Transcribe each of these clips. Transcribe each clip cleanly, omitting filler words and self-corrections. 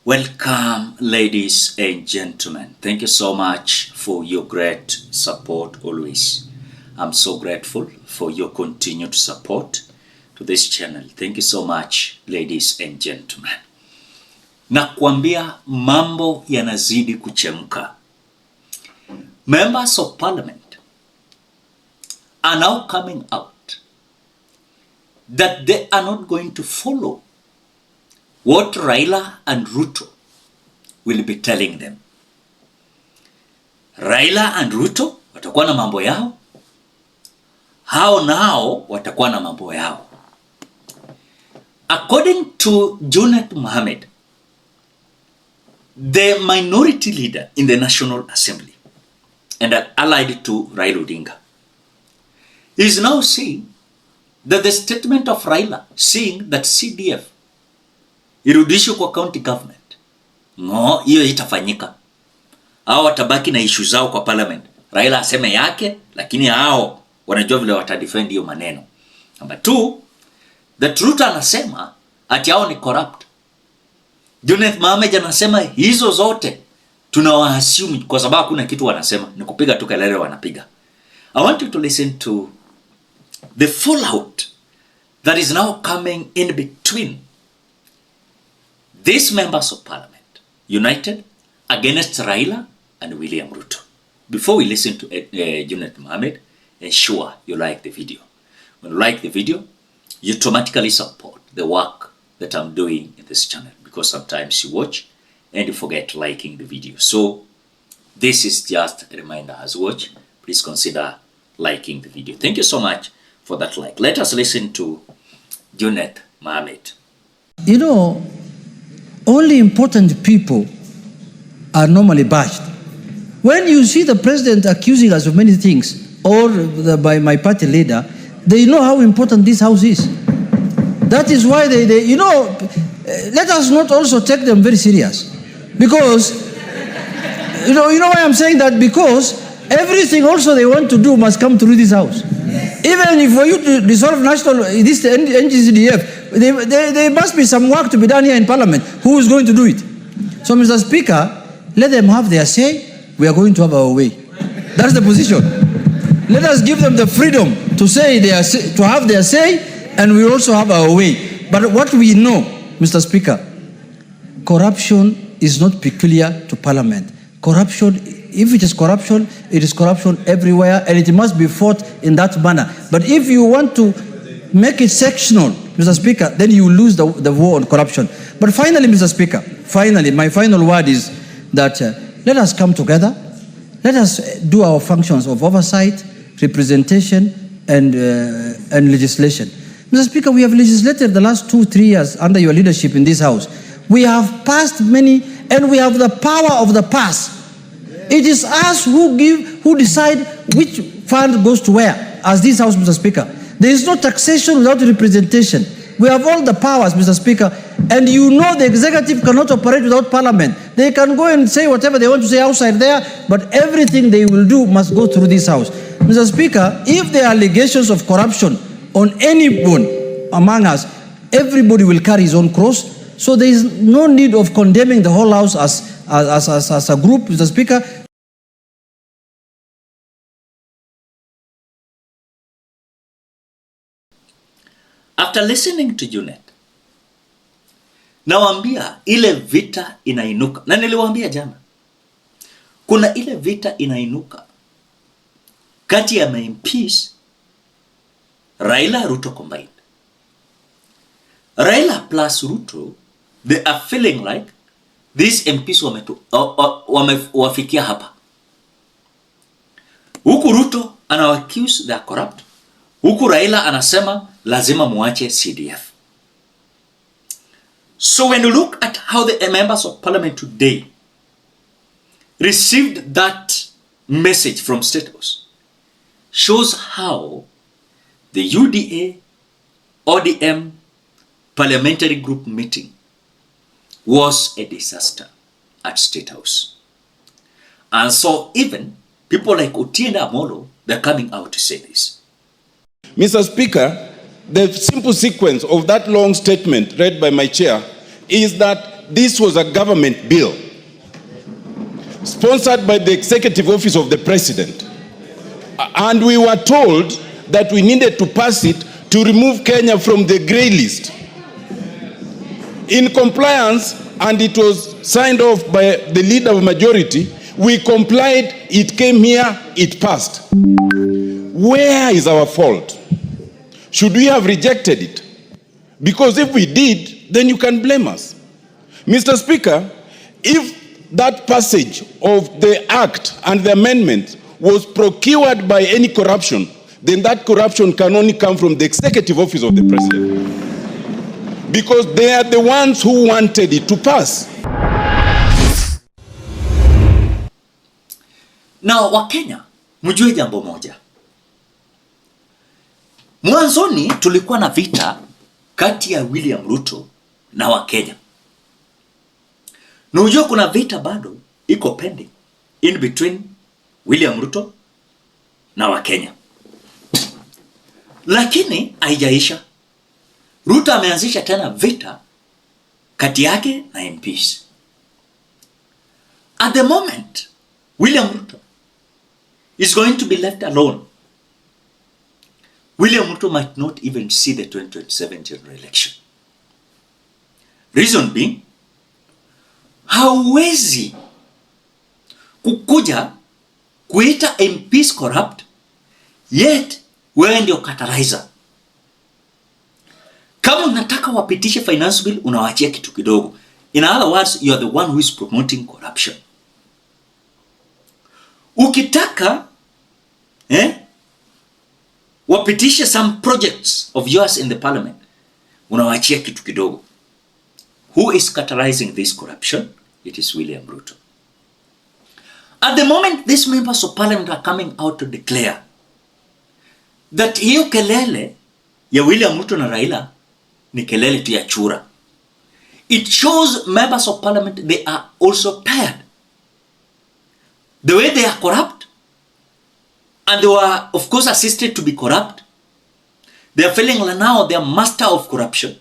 Welcome, ladies and gentlemen. Thank you so much for your great support always. I'm so grateful for your continued support to this channel. Thank you so much, ladies and gentlemen. Na kuambia mambo yanazidi kuchemka. Members of Parliament are now coming out that they are not going to follow what Raila and Ruto will be telling them. Raila and Ruto watakuwa na mambo yao, hao nao watakuwa na mambo yao. According to Junet Mohammed, the minority leader in the National Assembly and allied to Raila Odinga, is now saying that the statement of Raila saying that CDF irudishwe kwa county government, no, hiyo itafanyika. Hao watabaki na issue zao kwa parliament. Raila aseme yake, lakini hao wanajua vile watadefend hiyo maneno. Number 2, the truth anasema ati hao ni corrupt. Junet Mohammed anasema hizo zote tunawaassume kwa sababu kuna kitu wanasema, ni kupiga tu kelele wanapiga. I want you to listen to the fallout that is now coming in between these members of Parliament, united against Raila and William Ruto. Before we listen to Junet Mohammed, ensure you like the video. When you like the video, you automatically support the work that I'm doing in this channel, because sometimes you watch and you forget liking the video. So this is just a reminder as you watch, please consider liking the video. Thank you so much for that like. Let us listen to Junet Mohammed. You know, only important people are normally bashed. When you see the president accusing us of many things, or by my party leader, they know how important this house is. That is why they you know, let us not also take them very serious. Because, you know why I'm saying that? Because everything also they want to do must come through this house. Even if for you to dissolve this NGCDF, there must be some work to be done here in Parliament. Who is going to do it? So, Mr. Speaker, let them have their say. We are going to have our way. That's the position. Let us give them the freedom to say to have their say, and we also have our way. But what we know, Mr. Speaker, corruption is not peculiar to Parliament. Corruption, if it is corruption everywhere, and it must be fought in that manner. But if you want to make it sectional, Mr. Speaker, then you lose the war on corruption. But finally, Mr. Speaker, my final word is that let us come together. Let us do our functions of oversight, representation, and legislation. Mr. Speaker, we have legislated the last 2-3 years under your leadership in this House. We have passed many, and we have the power of the pass. It is us who decide which fund goes to where, as this House, Mr. Speaker. There is no taxation without representation. We have all the powers, Mr. Speaker, and you know the executive cannot operate without Parliament. They can go and say whatever they want to say outside there, but everything they will do must go through this House. Mr. Speaker, if there are allegations of corruption on anyone among us, everybody will carry his own cross. So there is no need of condemning the whole House as a group, Mr. Speaker. After listening to Junet, nawaambia ile vita inainuka. Na niliwaambia jana, kuna ile vita inainuka kati ya MPs Raila Ruto combined. Raila plus Ruto, they are feeling like these MPs wamewafikia hapa. Huku Ruto anawaccuse they are corrupt. Huku Raila anasema lazima muache CDF. So when you look at how the members of Parliament today received that message from Statehouse, shows how the UDA, ODM, Parliamentary group meeting was a disaster at Statehouse. And so even people like Otiende Amolo, they're coming out to say this. Mr. Speaker, the simple sequence of that long statement read by my chair is that this was a government bill sponsored by the Executive Office of the President. And we were told that we needed to pass it to remove Kenya from the grey list. In compliance, and it was signed off by the leader of majority, we complied, it came here, it passed. Where is our fault? Should we have rejected it? Because if we did, then you can blame us. Mr. Speaker, if that passage of the act and the amendment was procured by any corruption, then that corruption can only come from the Executive Office of the President. Because they are the ones who wanted it to pass. Now, Wakenya, mjue jambo moja. Mwanzoni tulikuwa na vita kati ya William Ruto na Wakenya. Na ujue kuna vita bado iko pending in between William Ruto na Wakenya. Lakini haijaisha. Ruto ameanzisha tena vita kati yake na MPs. At the moment, William Ruto is going to be left alone. William Ruto might not even see the 2027 general election. Reason being, hawezi kukuja kuita MPs corrupt, yet wewe ndio catalyzer. Kama unataka wapitishe finance bill, unawaachia kitu kidogo. In other words, you are the one who is promoting corruption. Ukitaka wapitishe some projects of yours in the parliament, unawaachia kitu kidogo. Who is catalyzing this corruption? It is William Ruto. At the moment, these members of parliament are coming out to declare that hiyo kelele ya William Ruto na Raila ni kelele tu ya chura. It shows members of parliament, they are also tired. The way they are corrupt, and they were of course assisted to be corrupt, they are feeling like now their master of corruption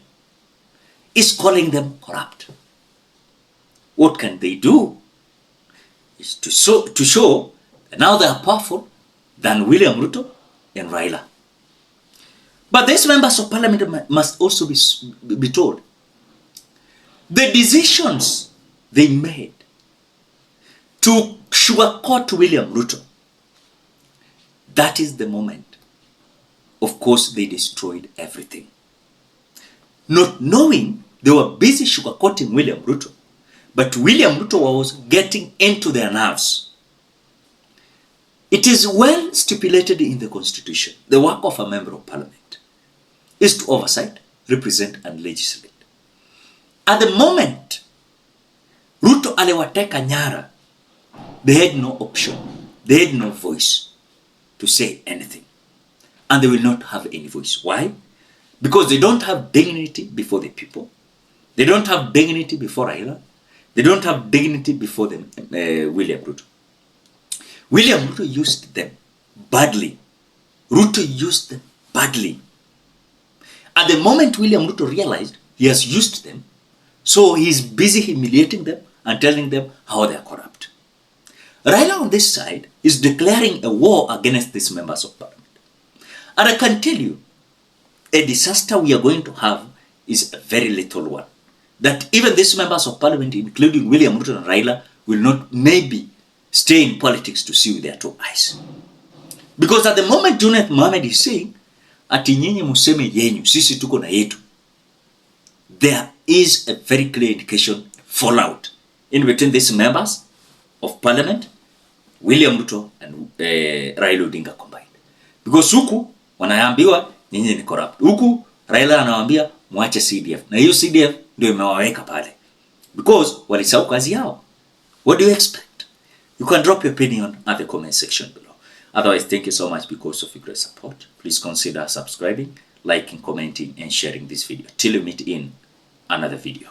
is calling them corrupt. What can they do? Is to show that now they are powerful than William Ruto and Raila. But these members of parliament must also be told the decisions they made to sugarcoat William Ruto, that is the moment, of course, they destroyed everything. Not knowing they were busy sugarcoating William Ruto, but William Ruto was getting into their nerves. It is well stipulated in the Constitution, the work of a member of parliament is to oversight, represent, and legislate. At the moment Ruto aliwateka nyara, they had no option, they had no voice to say anything. And they will not have any voice. Why? Because they don't have dignity before the people. They don't have dignity before Raila. They don't have dignity before them, William Ruto. William Ruto used them badly. Ruto used them badly. At the moment William Ruto realized he has used them, so he is busy humiliating them and telling them how they are corrupt. Raila on this side is declaring a war against these members of parliament. And I can tell you, a disaster we are going to have is a very little one. That even these members of parliament, including William Ruto and Raila, will not maybe stay in politics to see with their two eyes. Because at the moment Junet Mohammed is saying, ati nyinyi museme yenyu, sisi tuko na yetu, there is a very clear indication fallout in between these members of parliament, William Ruto and Raila Odinga combined. Because huku wanaambiwa nyinyi ni corrupt. Huku Raila anawaambia muache CDF. Na hiyo CDF ndio imewaweka pale. Because walisahau kazi yao. What do you expect? You can drop your opinion at the comment section below. Otherwise, thank you so much because of your great support. Please consider subscribing, liking, commenting, and sharing this video. Till we meet in another video.